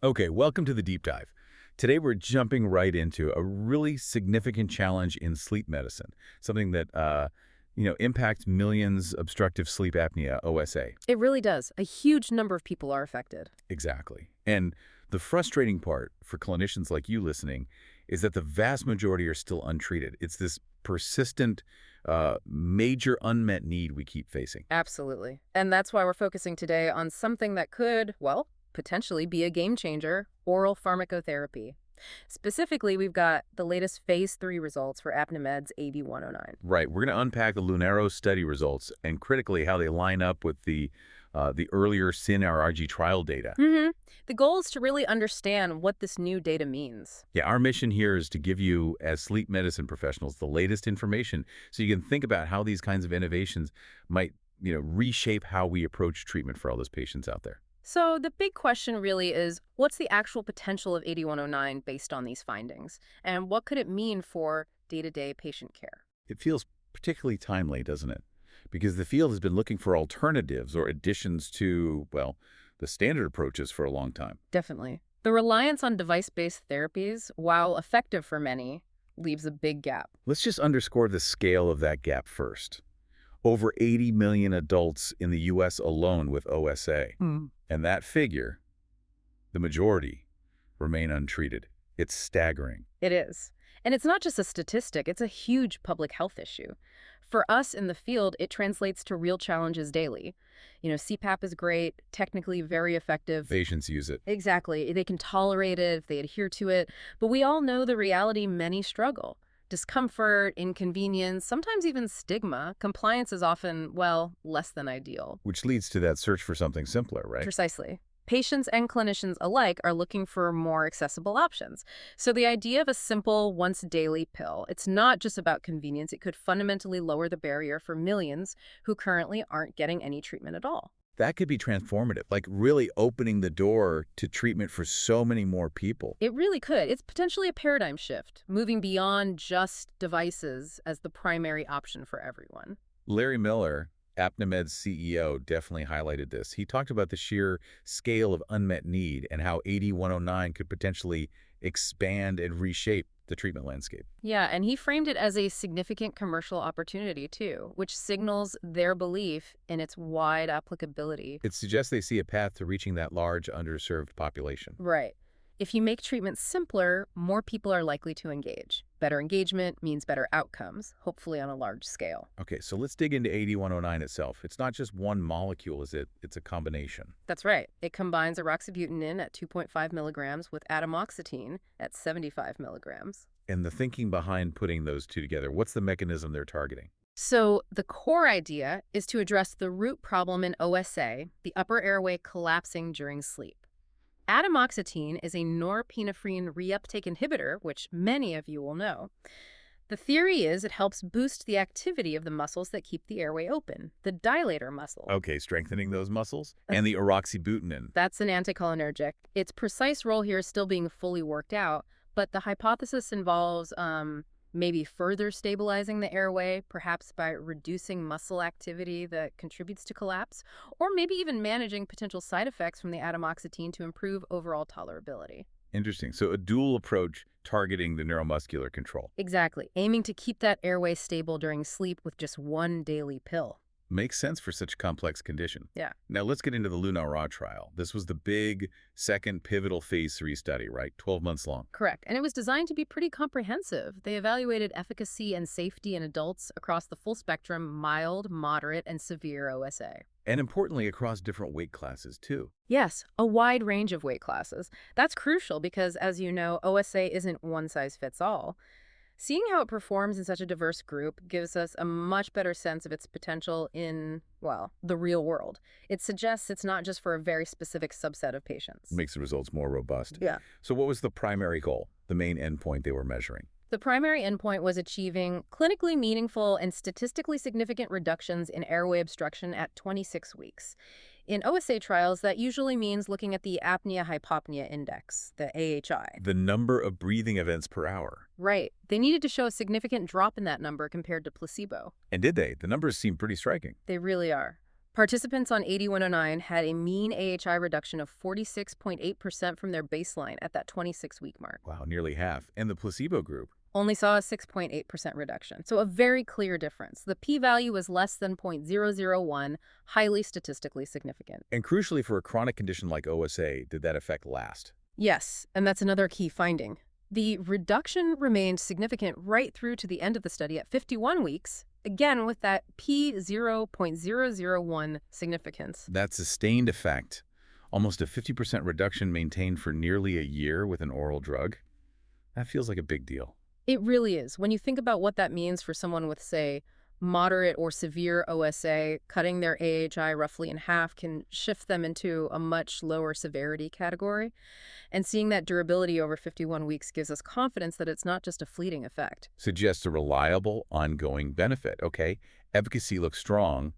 Okay, welcome to the deep dive. Today we're jumping right into a really significant challenge in sleep medicine, something that impacts millions: obstructive sleep apnea, OSA. It really does. A huge number of people are affected. Exactly. And the frustrating part for clinicians like you listening is that the vast majority are still untreated. It's this persistent, major unmet need we keep facing. Absolutely. And that's why we're focusing today on something that could, well, potentially be a game changer: oral pharmacotherapy. Specifically, we've got the latest Phase 3 results for Apnimed's AB-109. Right. We're going to unpack the LunAIRo study results and critically how they line up with the earlier SynAIRgy trial data. The goal is to really understand what this new data means. Yeah, our mission here is to give you, as sleep medicine professionals, the latest information so you can think about how these kinds of innovations might, reshape how we approach treatment for all those patients out there. So the big question really is, what's the actual potential of 8109 based on these findings? And what could it mean for day-to-day patient care? It feels particularly timely, doesn't it? Because the field has been looking for alternatives or additions to, well, the standard approaches for a long time. Definitely. The reliance on device-based therapies, while effective for many, leaves a big gap. Let's just underscore the scale of that gap first. Over 80 million adults in the U.S. alone with OSA. And that figure, the majority, remain untreated. It's staggering. It is. And it's not just a statistic, it's a huge public health issue. For us in the field, it translates to real challenges daily. CPAP is great, technically very effective. Patients use it. Exactly. They can tolerate it if they adhere to it. But we all know the reality: many struggle. Discomfort, inconvenience, sometimes even stigma. Compliance is often, well, less than ideal. Which leads to that search for something simpler, right? Precisely. Patients and clinicians alike are looking for more accessible options. So the idea of a simple once-daily pill, it's not just about convenience. It could fundamentally lower the barrier for millions who currently aren't getting any treatment at all. That could be transformative, like really opening the door to treatment for so many more people. It really could. It's potentially a paradigm shift, moving beyond just devices as the primary option for everyone. Larry Miller, Apnimed's CEO, definitely highlighted this. He talked about the sheer scale of unmet need and how 8109 could potentially expand and reshape the treatment landscape. Yeah, and he framed it as a significant commercial opportunity, too, which signals their belief in its wide applicability. It suggests they see a path to reaching that large, underserved population. Right. If you make treatment simpler, more people are likely to engage. Better engagement means better outcomes, hopefully on a large scale. Okay, so let's dig into 8109 itself. It's not just one molecule, is it? It's a combination. That's right. It combines eroxabutynin at 2.5 milligrams with atomoxetine at 75 milligrams. And the thinking behind putting those two together, what's the mechanism they're targeting? So the core idea is to address the root problem in OSA, the upper airway collapsing during sleep. Atomoxetine is a norepinephrine reuptake inhibitor, which many of you will know. The theory is it helps boost the activity of the muscles that keep the airway open, the dilator muscle. Okay, strengthening those muscles. And the eroxybutynin. That's an anticholinergic. Its precise role here is still being fully worked out, but the hypothesis involves maybe further stabilizing the airway, perhaps by reducing muscle activity that contributes to collapse, or maybe even managing potential side effects from the atomoxetine to improve overall tolerability. Interesting. So a dual approach targeting the neuromuscular control. Exactly, aiming to keep that airway stable during sleep with just one daily pill. Makes sense for such a complex condition. Yeah. Now let's get into the LunAIRo trial. This was the big second pivotal phase 3 study, right? 12 months long. Correct. And it was designed to be pretty comprehensive. They evaluated efficacy and safety in adults across the full spectrum: mild, moderate, and severe OSA. And importantly, across different weight classes, too. Yes, a wide range of weight classes. That's crucial because, as you know, OSA isn't one size fits all. Seeing how it performs in such a diverse group gives us a much better sense of its potential in, well, the real world. It suggests it's not just for a very specific subset of patients. Makes the results more robust. Yeah. So what was the primary goal, the main endpoint they were measuring? The primary endpoint was achieving clinically meaningful and statistically significant reductions in airway obstruction at 26 weeks. In OSA trials, that usually means looking at the apnea-hypopnea index, the AHI. The number of breathing events per hour. Right. They needed to show a significant drop in that number compared to placebo. And did they? The numbers seem pretty striking. They really are. Participants on 8109 had a mean AHI reduction of 46.8% from their baseline at that 26-week mark. Wow, nearly half. And the placebo group? Only saw a 6.8% reduction, so a very clear difference. The p-value was less than 0.001, highly statistically significant. And crucially, for a chronic condition like OSA, did that effect last? Yes, and that's another key finding. The reduction remained significant right through to the end of the study at 51 weeks, again with that p0.001 significance. That sustained effect, almost a 50% reduction maintained for nearly a year with an oral drug, that feels like a big deal. It really is. When you think about what that means for someone with, say, moderate or severe OSA, cutting their AHI roughly in half can shift them into a much lower severity category. And seeing that durability over 51 weeks gives us confidence that it's not just a fleeting effect. Suggests a reliable, ongoing benefit. Okay, efficacy looks strong,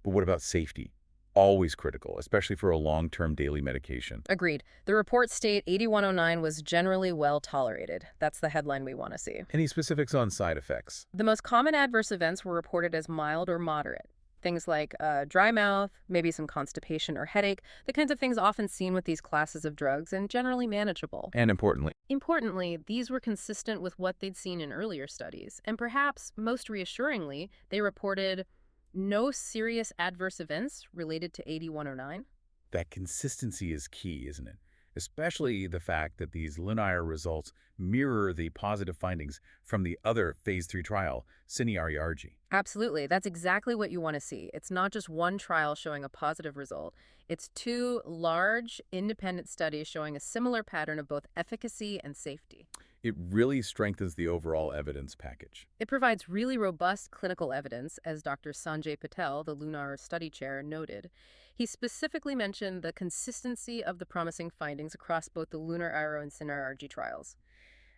but what about safety? Always critical, especially for a long-term daily medication. Agreed. The reports state 8109 was generally well tolerated. That's the headline we want to see. Any specifics on side effects? The most common adverse events were reported as mild or moderate. Things like dry mouth, maybe some constipation or headache, the kinds of things often seen with these classes of drugs and generally manageable. And Importantly, these were consistent with what they'd seen in earlier studies, and perhaps most reassuringly, they reported no serious adverse events related to 8109. that consistency is key, isn't it? Especially the fact that these LunAIRo results mirror the positive findings from the other Phase 3 trial, SynAIRgy. Absolutely. That's exactly what you want to see. It's not just one trial showing a positive result. It's two large, independent studies showing a similar pattern of both efficacy and safety. It really strengthens the overall evidence package. It provides really robust clinical evidence, as Dr. Sanjay Patel, the LunAIRo study chair, noted. He specifically mentioned the consistency of the promising findings across both the LunAIRo and SynAIRgy trials.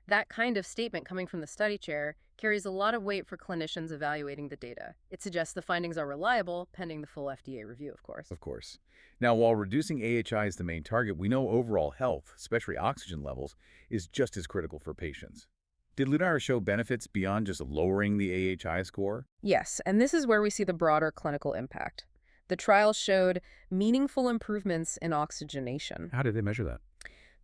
That kind of statement coming from the study chair carries a lot of weight for clinicians evaluating the data. It suggests the findings are reliable, pending the full FDA review, of course. Of course. Now, while reducing AHI is the main target, we know overall health, especially oxygen levels, is just as critical for patients. Did LunAIRo show benefits beyond just lowering the AHI score? Yes, and this is where we see the broader clinical impact. The trial showed meaningful improvements in oxygenation. How did they measure that?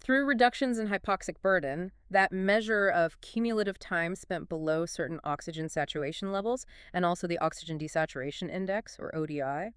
Through reductions in hypoxic burden, that measure of cumulative time spent below certain oxygen saturation levels, and also the oxygen desaturation index, or ODI,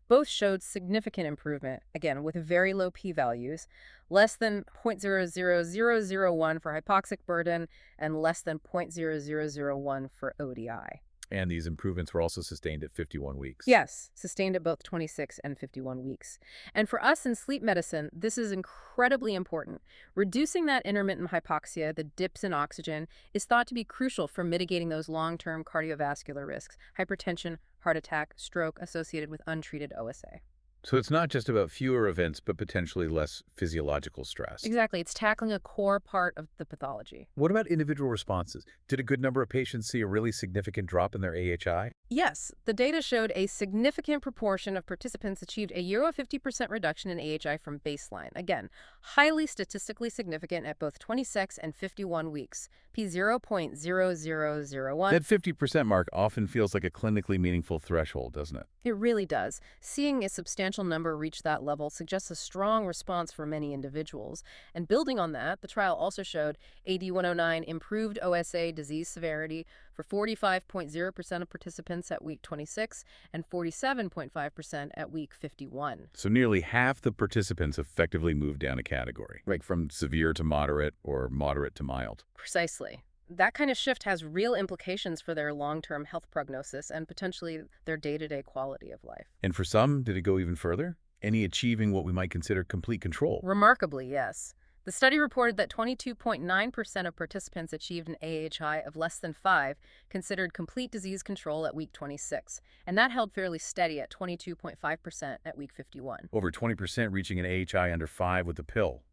both showed significant improvement, again, with very low p-values, less than 0.00001 for hypoxic burden and less than 0.0001 for ODI. And these improvements were also sustained at 51 weeks. Yes, sustained at both 26 and 51 weeks. And for us in sleep medicine, this is incredibly important. Reducing that intermittent hypoxia, the dips in oxygen, is thought to be crucial for mitigating those long-term cardiovascular risks, hypertension, heart attack, stroke associated with untreated OSA. So it's not just about fewer events, but potentially less physiological stress. Exactly. It's tackling a core part of the pathology. What about individual responses? Did a good number of patients see a really significant drop in their AHI? Yes, the data showed a significant proportion of participants achieved a 50% reduction in AHI from baseline. Again, highly statistically significant at both 26 and 51 weeks, p0.0001. That 50% mark often feels like a clinically meaningful threshold, doesn't it? It really does. Seeing a substantial number reach that level suggests a strong response for many individuals. And building on that, the trial also showed AD109 improved OSA disease severity for 45.0% of participants at week 26 and 47.5% at week 51. So nearly half the participants effectively moved down a category, like from severe to moderate or moderate to mild. Precisely. That kind of shift has real implications for their long-term health prognosis and potentially their day-to-day quality of life. And for some, did it go even further? Any achieving what we might consider complete control? Remarkably, yes. The study reported that 22.9% of participants achieved an AHI of less than 5, considered complete disease control at week 26, and that held fairly steady at 22.5% at week 51. Over 20% reaching an AHI under 5 with the pill.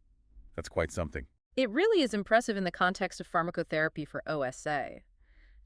That's quite something. It really is impressive in the context of pharmacotherapy for OSA.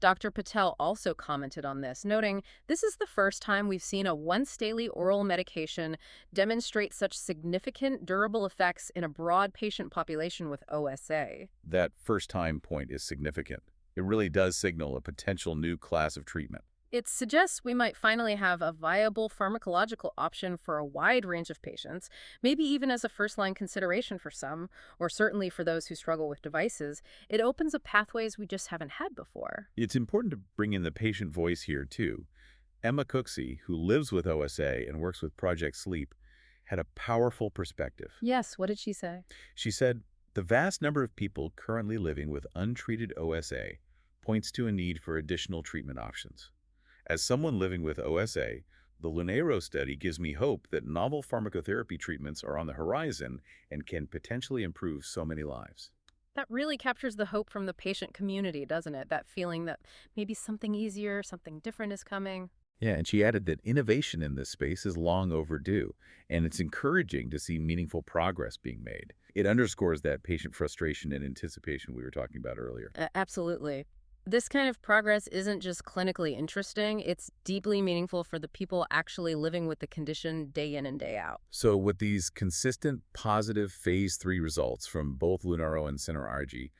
Dr. Patel also commented on this, noting, "This is the first time we've seen a once-daily oral medication demonstrate such significant, durable effects in a broad patient population with OSA." That first time point is significant. It really does signal a potential new class of treatment. It suggests we might finally have a viable pharmacological option for a wide range of patients, maybe even as a first-line consideration for some, or certainly for those who struggle with devices. It opens up pathways we just haven't had before. It's important to bring in the patient voice here, too. Emma Cooksey, who lives with OSA and works with Project Sleep, had a powerful perspective. Yes, what did she say? She said, the vast number of people currently living with untreated OSA points to a need for additional treatment options. As someone living with OSA, the LunAIRo study gives me hope that novel pharmacotherapy treatments are on the horizon and can potentially improve so many lives. That really captures the hope from the patient community, doesn't it? That feeling that maybe something easier, something different is coming. Yeah, and she added that innovation in this space is long overdue, and it's encouraging to see meaningful progress being made. It underscores that patient frustration and anticipation we were talking about earlier. Absolutely. This kind of progress isn't just clinically interesting, it's deeply meaningful for the people actually living with the condition day in and day out. So with these consistent positive Phase 3 results from both LunAIRo and SynAIRgy,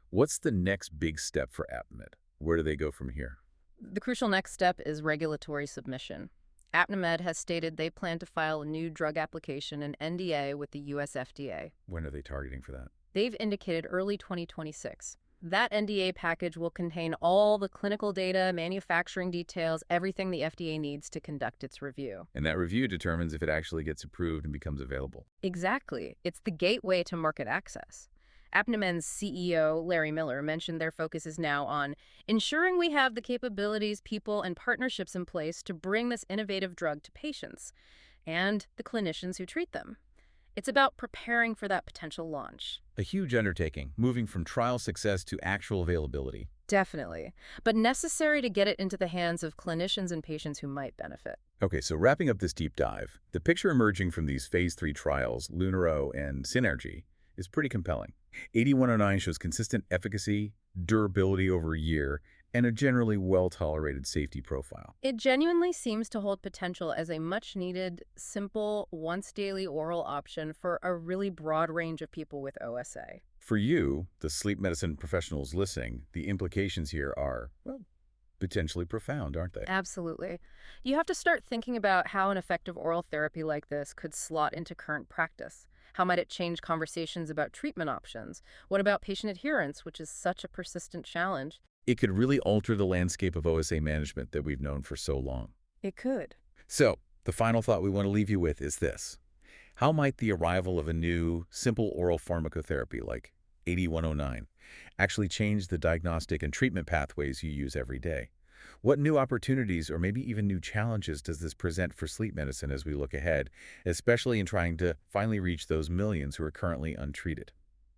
what's the next big step for Apnimed? Where do they go from here? The crucial next step is regulatory submission. Apnimed has stated they plan to file a new drug application, an NDA, with the US FDA. When are they targeting for that? They've indicated early 2026. That NDA package will contain all the clinical data, manufacturing details, everything the FDA needs to conduct its review. And that review determines if it actually gets approved and becomes available. Exactly. It's the gateway to market access. Apnimed's CEO, Larry Miller, mentioned their focus is now on ensuring we have the capabilities, people, and partnerships in place to bring this innovative drug to patients and the clinicians who treat them. It's about preparing for that potential launch. A huge undertaking, moving from trial success to actual availability. Definitely, but necessary to get it into the hands of clinicians and patients who might benefit. Okay, so wrapping up this deep dive, the picture emerging from these Phase 3 trials, LunAIRo and SynAIRgy, is pretty compelling. 8109 shows consistent efficacy, durability over a year, and a generally well-tolerated safety profile. It genuinely seems to hold potential as a much-needed, simple, once-daily oral option for a really broad range of people with OSA. For you, the sleep medicine professionals listening, the implications here are, well, potentially profound, aren't they? Absolutely. You have to start thinking about how an effective oral therapy like this could slot into current practice. How might it change conversations about treatment options? What about patient adherence, which is such a persistent challenge? It could really alter the landscape of OSA management that we've known for so long. It could. So, the final thought we want to leave you with is this. How might the arrival of a new, simple oral pharmacotherapy like 8109 actually change the diagnostic and treatment pathways you use every day? What new opportunities or maybe even new challenges does this present for sleep medicine as we look ahead, especially in trying to finally reach those millions who are currently untreated?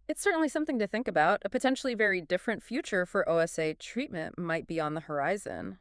It's certainly something to think about. A potentially very different future for OSA treatment might be on the horizon.